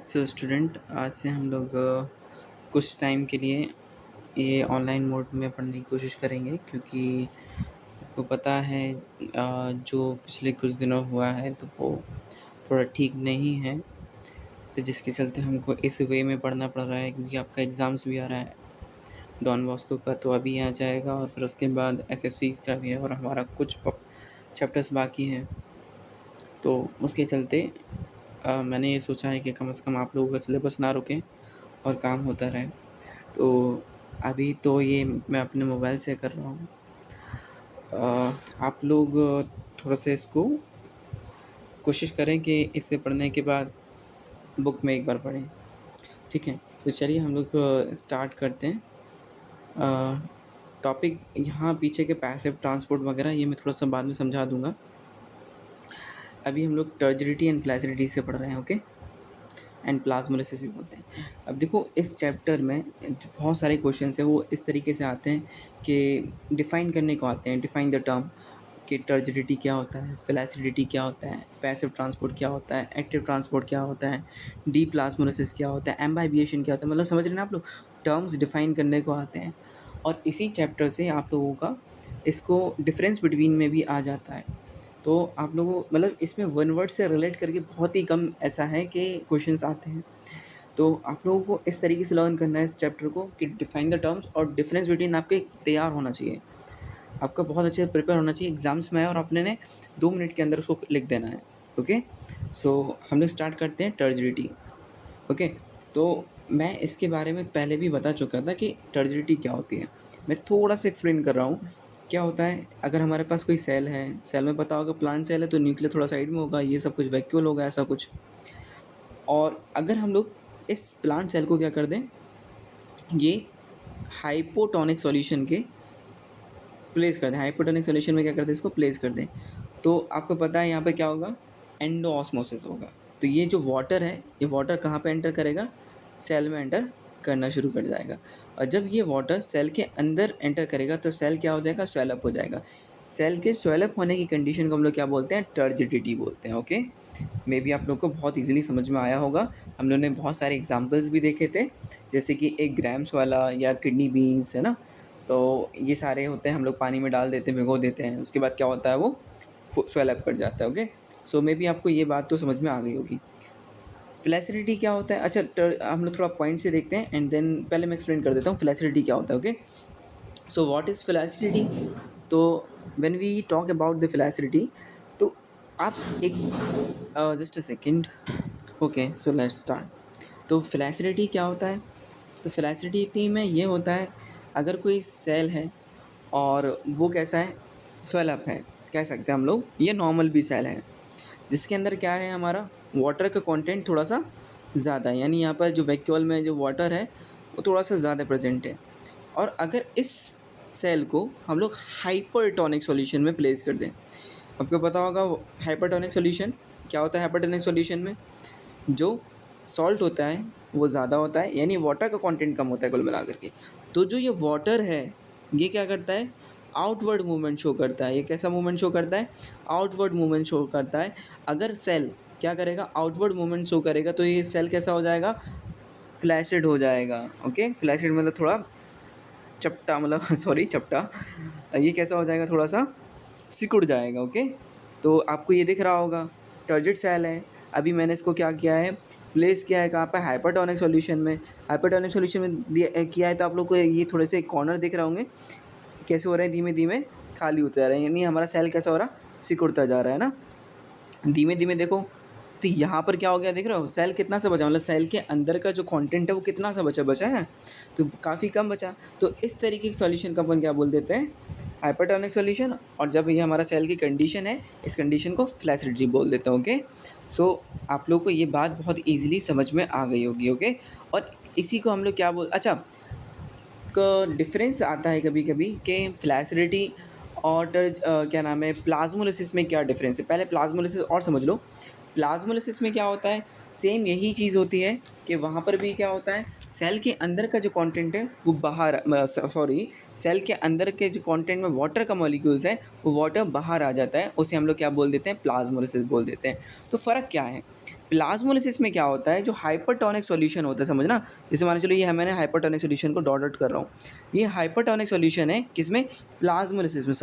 So student, आज से हम लोग कुछ टाइम के लिए ये ऑनलाइन मोड में पढ़ने की कोशिश करेंगे, क्योंकि आपको पता है जो पिछले कुछ दिनों हुआ है तो वो थोड़ा ठीक नहीं है। तो जिसके चलते हमको इस वे में पढ़ना पड़ रहा है, क्योंकि आपका एग्ज़ाम्स भी आ रहा है। डॉन बॉस्को का तो अभी आ जाएगा और फिर उसके बाद एसएफसी का भी है और हमारा कुछ चैप्टर्स बाकी हैं। तो उसके चलते मैंने ये सोचा है कि कम से कम आप लोगों का सिलेबस ना रुके और काम होता रहे। तो अभी तो ये मैं अपने मोबाइल से कर रहा हूँ। आप लोग थोड़ा सा इसको कोशिश करें कि इसे पढ़ने के बाद बुक में एक बार पढ़ें, ठीक है। तो चलिए हम लोग स्टार्ट करते हैं। टॉपिक यहाँ पीछे के पैसिव ट्रांसपोर्ट वगैरह ये मैं थोड़ा सा बाद में समझा दूँगा। अभी हम लोग टर्जिडिटी एंड फ्लैसिडिटी से पढ़ रहे हैं, ओके। एंड प्लाज्मोलिसिस भी बोलते हैं। अब देखो, इस चैप्टर में बहुत सारे क्वेश्चंस हैं, वो इस तरीके से आते हैं कि डिफ़ाइन करने को आते हैं। डिफ़ाइन द टर्म कि टर्जिडिटी क्या होता है, फ्लैसिडिटी क्या होता है, पैसिव ट्रांसपोर्ट क्या होता है, एक्टिव ट्रांसपोर्ट क्या होता है, डी प्लाज्मोलिसिस क्या होता है, एम्बाइबिएशन क्या होता है। मतलब समझ रहे हैं ना आप लोग, टर्म्स डिफ़ाइन करने को आते हैं। और इसी चैप्टर से आप लोगों का इसको डिफरेंस बिटवीन में भी आ जाता है। तो आप लोगों मतलब इसमें वन वर्ड से रिलेट करके बहुत ही कम ऐसा है कि क्वेश्चंस आते हैं। तो आप लोगों को इस तरीके से लर्न करना है इस चैप्टर को कि डिफाइन द टर्म्स और डिफरेंस बिटवीन आपके तैयार होना चाहिए। आपका बहुत अच्छे से प्रिपेयर होना चाहिए एग्जाम्स में है, और आपने ने 2 मिनट के अंदर उसको लिख देना है, ओके। सो हम लोग स्टार्ट करते हैं टर्जिडिटी, ओके। तो मैं इसके बारे में पहले भी बता चुका था कि टर्जिडिटी क्या होती है। मैं थोड़ा सा एक्सप्लेन कर रहा हूँ। क्या होता है, अगर हमारे पास कोई सेल है, सेल में पता होगा प्लांट सेल है तो न्यूक्लियर थोड़ा साइड में होगा, ये सब कुछ वैक्यूल होगा, ऐसा कुछ। और अगर हम लोग इस प्लांट सेल को क्या कर दें, ये हाइपोटोनिक सॉल्यूशन के प्लेस कर दें, हाइपोटोनिक सॉल्यूशन में क्या कर दें, इसको प्लेस कर दें, तो आपको पता है यहाँ पे क्या होगा, एंडोऑस्मोसिस होगा। तो ये जो वाटर है, ये वाटर कहाँ पे एंटर करेगा, सेल में एंटर करना शुरू कर जाएगा। और जब ये वाटर सेल के अंदर एंटर करेगा तो सेल क्या हो जाएगा, स्वेलअप हो जाएगा। सेल के स्वेलअप होने की कंडीशन को हम लोग क्या बोलते हैं, टर्जिडिटी बोलते हैं, ओके। मे बी आप लोग को बहुत इजीली समझ में आया होगा। हम लोग ने बहुत सारे एग्जांपल्स भी देखे थे, जैसे कि एक ग्राम्स वाला या किडनी बीन्स, है ना। तो ये सारे होते हैं, हम लोग पानी में डाल देते हैं, भिगो देते हैं, उसके बाद क्या होता है, वो स्वेलअप कर जाता है, ओके। सो मे बी आपको ये बात तो समझ में आ गई होगी। फ्लैसिडिटी क्या होता है, अच्छा हम लोग थोड़ा पॉइंट से देखते हैं एंड देन पहले मैं एक्सप्लेन कर देता हूँ फ्लैसिडिटी क्या होता है, okay. So what is flaccidity. तो when we talk about the flaccidity, तो आप एक just a second, okay. So let's start. तो फ्लैसिडिटी क्या होता है, तो फ्लैसिडिटी में ये होता है, अगर कोई सेल है और वो कैसा है, स्वेलअप है, कह सकते हैं हम लोग, ये नॉर्मल भी सेल है जिसके अंदर क्या है, हमारा वाटर का कंटेंट थोड़ा सा ज़्यादा है, यानी यहाँ पर जो वैक्यूल में जो वाटर है वो थोड़ा सा ज़्यादा प्रेजेंट है। और अगर इस सेल को हम लोग हाइपरटोनिक सॉल्यूशन में प्लेस कर दें, आपको पता होगा हाइपरटोनिक सॉल्यूशन क्या होता है। हाइपरटोनिक सॉल्यूशन में जो सॉल्ट होता है वो ज़्यादा होता है, यानी वाटर का कंटेंट कम होता है कुल मिला करके। तो जो ये वाटर है ये क्या करता है, आउटवर्ड मूवमेंट शो करता है। ये कैसा मूवमेंट शो करता है, आउटवर्ड मूवमेंट शो करता है। अगर सेल क्या करेगा, आउटवर्ड मूवमेंट शो करेगा, तो ये सेल कैसा हो जाएगा, फ्लैशिड हो जाएगा, ओके। फ्लैशिड मतलब थोड़ा चपटा, मतलब सॉरी चपटा, ये कैसा हो जाएगा, थोड़ा सा सिकुड़ जाएगा, ओके। तो आपको ये दिख रहा होगा टर्जिड सेल है। अभी मैंने इसको क्या किया है, प्लेस किया है कहाँ पर, हाइपरटोनिक सॉल्यूशन में। हाइपरटोनिक सॉल्यूशन में किया है तो आप लोग को ये थोड़े से कॉर्नर दिख रहे होंगे कैसे हो रहे हैं, धीमे धीमे खाली होते जा रहे हैं, यानी हमारा सेल कैसा हो रहा, सिकुड़ता जा रहा है ना, धीमे धीमे। देखो तो यहाँ पर क्या हो गया, देख रहे हो सेल कितना सा बचा, मतलब सेल के अंदर का जो कंटेंट है वो कितना सा बचा है, तो काफ़ी कम बचा। तो इस तरीके के सॉल्यूशन का अपन क्या बोल देते हैं, हाइपरटोनिक सॉल्यूशन। और जब ये हमारा सेल की कंडीशन है, इस कंडीशन को फ्लैसिडिटी बोल देते हैं, ओके। सो आप लोग को ये बात बहुत ईजिली समझ में आ गई होगी, ओके। और इसी को हम लोग क्या बोल, अच्छा का डिफरेंस आता है कभी कभी कि फ्लैसिडिटी और क्या नाम है, प्लाज्मोलिसिस में क्या डिफरेंस है। पहले प्लाज्मोलिसिस और समझ लो। प्लाज्मोलिसिस में क्या होता है, सेम यही चीज़ होती है कि वहाँ पर भी क्या होता है, सेल के अंदर का जो कंटेंट है वो बाहर, सॉरी, सेल के अंदर के जो कंटेंट में वाटर का मॉलिक्यूल्स है वो वाटर बाहर आ जाता है, उसे हम लोग क्या बोल देते हैं, प्लाज्मोलिसिस बोल देते हैं। तो फ़र्क क्या है, प्लाज्मोलिसिस में क्या होता है, जो हाइपरटोनिक सॉल्यूशन होता है, समझना, जैसे मान चलो ये मैंने hypertonic solution co dot dot कर रहा हूँ, ये हाइपरटोनिक सॉल्यूशन है किसमें, प्लाज्मोलिसिस में।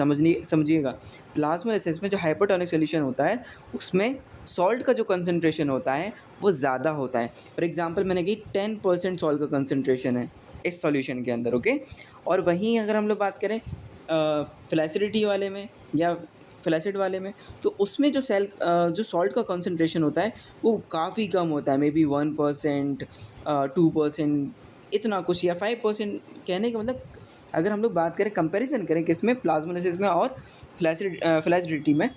समझिएगा, प्लाज्मोलिसिस में जो हाइपरटोनिक सॉल्यूशन होता है उसमें सॉल्ट का जो कंसंट्रेशन होता है वो ज़्यादा होता है। फॉर एग्जांपल मैंने कही 10% सॉल्ट का कंसंट्रेशन है इस सॉल्यूशन के अंदर, ओके। और वहीं अगर हम लोग बात करें फ्लैसिडिटी वाले में या फ्लैसिड वाले में, तो उसमें जो सॉल्ट का कंसंट्रेशन होता है वो काफ़ी कम होता है, मे बी 1%, 2%, इतना कुछ, या 5%। कहने का मतलब, अगर हम लोग बात करें, कंपैरिजन करें किसमें, प्लाज्मोलिसिस में और फ्लैसिडिटी में,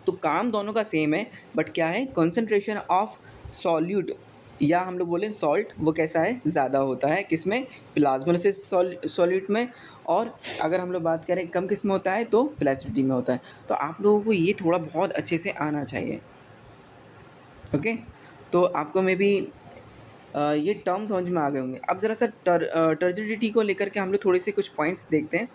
तो काम दोनों का सेम है, बट क्या है, कंसंट्रेशन ऑफ सॉल्यूट या हम लोग बोलें सॉल्ट, वो कैसा है, ज़्यादा होता है किसमें, प्लाज्मोलिसिस सॉल्यूट में। और अगर हम लोग बात करें कम किस में होता है, तो फ्लैसिडिटी में होता है। तो आप लोगों को ये थोड़ा बहुत अच्छे से आना चाहिए, ओके। तो आपको मे बी ये टर्म समझ में आ गए होंगे। अब ज़रा सा टर्जिडिटी को लेकर के हम लोग थोड़े से कुछ पॉइंट्स देखते हैं।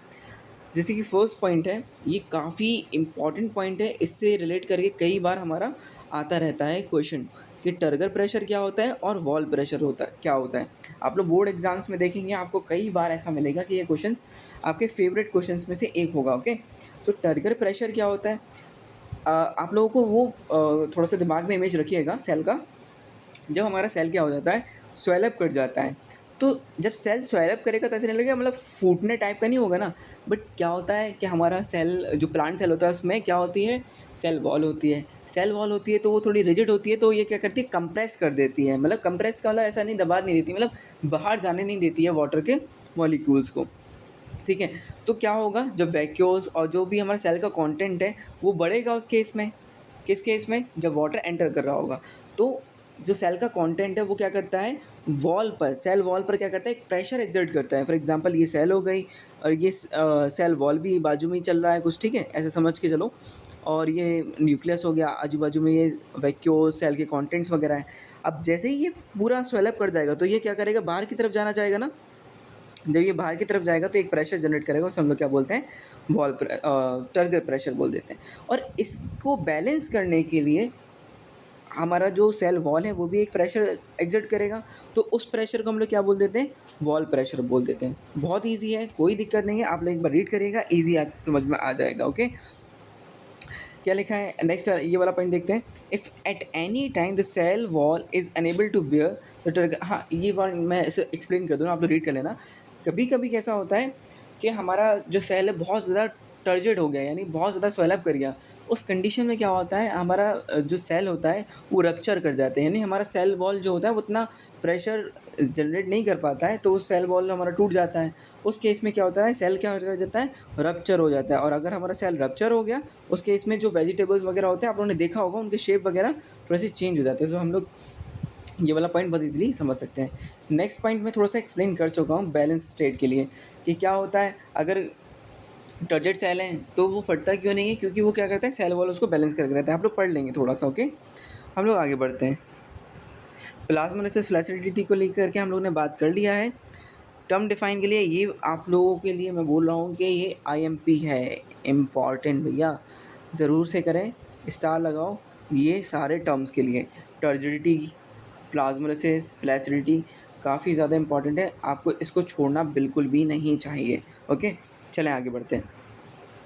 जैसे कि फर्स्ट पॉइंट है, ये काफ़ी इम्पॉर्टेंट पॉइंट है, इससे रिलेट करके कई बार हमारा आता रहता है क्वेश्चन कि टर्गर प्रेशर क्या होता है और वॉल प्रेशर क्या होता है। आप लोग बोर्ड एग्जाम्स में देखेंगे, आपको कई बार ऐसा मिलेगा कि ये क्वेश्चंस आपके फेवरेट क्वेश्चंस में से एक होगा, ओके। तो टर्गर प्रेशर क्या होता है, आप लोगों को वो थोड़ा सा दिमाग में इमेज रखिएगा सेल का। जब हमारा सेल क्या हो जाता है, स्वेलअप कर जाता है, तो जब सेल स्वेलअप करेगा तो ऐसे नहीं लगेगा, मतलब फूटने टाइप का नहीं होगा ना, बट क्या होता है कि हमारा सेल, जो प्लांट सेल होता है, उसमें क्या होती है, सेल वॉल होती है। सेल वॉल होती है तो वो थोड़ी रिजिड होती है, तो ये क्या करती है, कंप्रेस कर देती है। मतलब कंप्रेस का मतलब ऐसा नहीं, दबा नहीं देती, मतलब बाहर जाने नहीं देती है वाटर के मॉलिक्यूल्स को, ठीक है। तो क्या होगा, जब वैक्यूल्स और जो भी हमारा सेल का कंटेंट है वो बढ़ेगा उस केस में, किस केस में, जब वाटर एंटर कर रहा होगा। तो जो सेल का कंटेंट है वो क्या करता है, वॉल पर, सेल वॉल पर क्या करता है, एक प्रेशर एक्सर्ट करता है। फॉर एग्जांपल ये सेल हो गई और ये सेल वॉल भी बाजू में ही चल रहा है कुछ, ठीक है, ऐसे समझ के चलो। और ये न्यूक्लियस हो गया, आजू बाजू में ये वैक्यूल, सेल के कॉन्टेंट्स वगैरह हैं। अब जैसे ही ये पूरा स्वेलअप कर जाएगा तो ये क्या करेगा, बाहर की तरफ जाना चाहेगा ना। जब ये बाहर की तरफ जाएगा तो एक प्रेशर जनरेट करेगा, उसे हम लोग क्या बोलते हैं, टर्गर प्रेशर बोल देते हैं। और इसको बैलेंस करने के लिए हमारा जो सेल वॉल है वो भी एक प्रेशर एग्जर्ट करेगा, तो उस प्रेशर को हम लोग क्या बोल देते हैं, वॉल प्रेशर बोल देते हैं। बहुत ईजी है, कोई दिक्कत नहीं है, आप लोग एक बार रीड करिएगा, ईजी समझ में आ जाएगा, ओके। क्या लिखा है नेक्स्ट, ये वाला पॉइंट देखते हैं। If at any time the cell wall is unable to bear the turgor, हाँ ये बार मैं इसे एक्सप्लेन कर दूँ, आप लोग रीड कर लेना। कभी कभी कैसा होता है कि हमारा जो सेल है बहुत ज़्यादा टर्जिड हो गया, यानी बहुत ज़्यादा स्वेलअप कर गया। उस कंडीशन में क्या होता है, हमारा जो सेल होता है वो रप्चर कर जाते हैं, यानी हमारा सेल वॉल जो होता है वो उतना प्रेशर जनरेट नहीं कर पाता है, तो उस सेल वॉल हमारा टूट जाता है। उस केस में क्या होता है, सेल क्या कर जाता है, रप्चर हो जाता है। और अगर हमारा सेल रप्चर हो गया, उस केस में जो वेजिटेबल्स वगैरह होते हैं, आप लोगों ने देखा होगा, उनके शेप वगैरह थोड़े से चेंज हो जाते हैं। तो हम लोग ये वाला पॉइंट बहुत इजीली समझ सकते हैं। नेक्स्ट पॉइंट मैं थोड़ा सा एक्सप्लेन कर चुका हूँ बैलेंस स्टेट के लिए, कि क्या होता है अगर टर्जेड सेल हैं तो वो फटता क्यों नहीं है, क्योंकि वो क्या करता है, सेल वॉल उसको बैलेंस करके रहता है। आप लोग पढ़ लेंगे थोड़ा सा, ओके। हम लोग आगे बढ़ते हैं। प्लाज्मोलिसिस फ्लैसिडिटी को लेकर के हम लोग ने बात कर लिया है। टर्म डिफाइन के लिए ये आप लोगों के लिए मैं बोल रहा हूँ कि ये IMP है, इम्पॉर्टेंट भैया, ज़रूर से करें, स्टार लगाओ ये सारे टर्म्स के लिए। टर्जिडिटी, प्लाज्मोलिसिस, फ्लैसिडिटी काफ़ी ज़्यादा इंपॉर्टेंट है, आपको इसको छोड़ना बिल्कुल भी नहीं चाहिए, ओके। चलें आगे बढ़ते हैं।